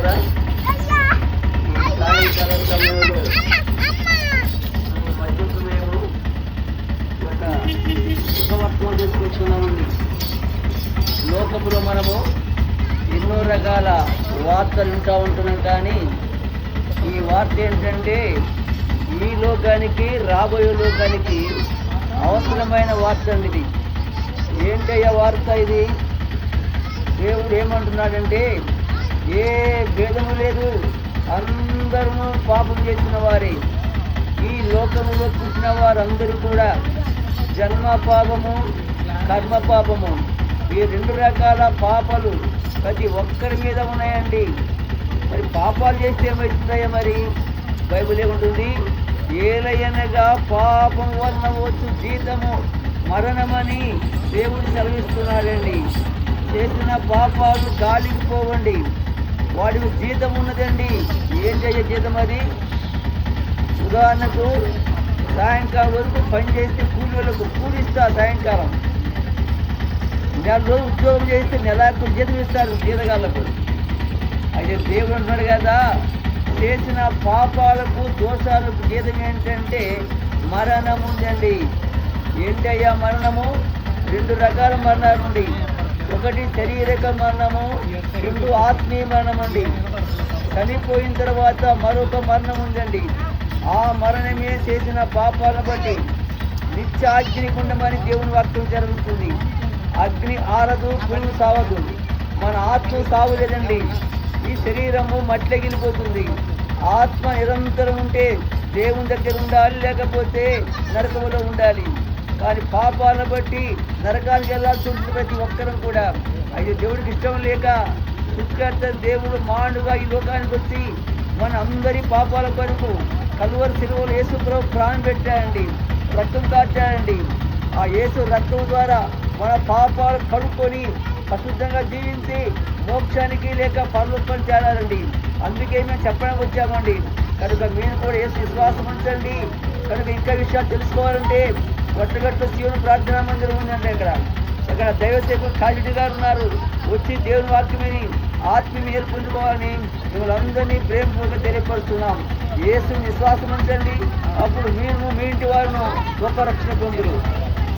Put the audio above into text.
బాగున్నారా? సాయంకాలం సమయంలో మధ్యకు మేము ఒక శుభవర్తం తీసుకొచ్చుకున్నామండి. లోకంలో మనము ఎన్నో రకాల వార్తలు వింటూ ఉంటున్నాం, కానీ ఈ వార్త ఏంటంటే ఈ లోకానికి, రాబోయే లోకానికి అవసరమైన వార్త అండి ఇది. ఏంటయ్యా వార్త ఇది? దేవుడు ఏమంటున్నాడంటే, ఏ భేదము లేదు, అందరూ పాపం చేసిన వారే. ఈ లోకములో పుట్టిన వారందరూ కూడా జన్మ పాపము, కర్మ పాపము, ఈ రెండు రకాల పాపాలు ప్రతి ఒక్కరి మీద ఉన్నాయండి. మరి పాపాలు చేస్తే ఏమవుతుందయ్యా? మరి బైబిల్ ఏముంటుంది? ఏలయనగా పాపం వలన వచ్చు జీతము మరణమని దేవుడు సెలవిస్తున్నాడండి. చేసిన పాపాలు గాలికి పోవండి, వాడికి జీతం ఉన్నదండి. ఏం చేయ జీతం? అది ఉదాహరణకు సాయంకాలం వరకు పని చేస్తే కూలీలకు కూలిస్తా, సాయంకాలం నెల రోజు ఉద్యోగం చేస్తే నెలకు జీతం ఇస్తారు జీతగాళ్ళకు. అయితే దేవుడు అంటున్నాడు కదా, చేసిన పాపాలకు, దోషాలకు జీతం ఏంటంటే మరణం ఉందండి. ఏంటయ్యా మరణము? రెండు రకాల మరణాలు ఉంది. ఒకటి శారీరక మరణము, రెండు ఆత్మీయ మరణం అండి. చనిపోయిన తర్వాత మరొక మరణం ఉందండి. ఆ మరణమే చేసిన పాపాలను బట్టి నిత్య అగ్నిగుండమని దేవుని వాక్యం జరుగుతుంది. అగ్ని ఆరదు, పురుగు సావదు. మన ఆత్మ సావులేదండి. ఈ శరీరము మట్లెగిలిపోతుంది. ఆత్మ నిరంతరం ఉంటే దేవుని దగ్గర ఉండాలి, లేకపోతే నరకములో ఉండాలి. కానీ పాపాలను బట్టి నరకానికి వెళ్ళాల్సి ఉంటుంది ప్రతి ఒక్కరం కూడా. అయితే దేవుడికి ఇష్టం లేక సృష్టికర్త దేవుడు మాండుగా ఈ లోకానికి వచ్చి మన అందరి పాపాల కొరకు కలువరి శిలువలో యేసు ప్రభు ప్రాణం పెట్టాడండి, రక్తం కార్చాడండి. ఆ యేసు రక్తం ద్వారా మన పాపాలు కడుక్కొని పరిశుద్ధంగా జీవించి మోక్షానికి లేక పరలోకానికి చేరాలండి. అందుకే మేము చెప్పడానికి వచ్చామండి. కనుక మీరు కూడా యేసు విశ్వాసం ఉంచండి. కనుక ఇంకా విషయాలు తెలుసుకోవాలంటే గొట్టగట్టు శివుని ప్రార్థనా మందిరం ఉందండి. అక్కడ దైవ సేవకులు కాళీ గారు ఉన్నారు. వచ్చి దేవుని వాక్యమని ఆత్మీయ మేలు పొందుకోవాలని మిమ్మల్ని అందరినీ ప్రేమపూర్వకంగా తెలియపరుస్తున్నాం. యేసుని విశ్వాసం ఉంచండి, అప్పుడు మీరు మీ ఇంటి వారిను గొప్ప రక్షణ పొందురు.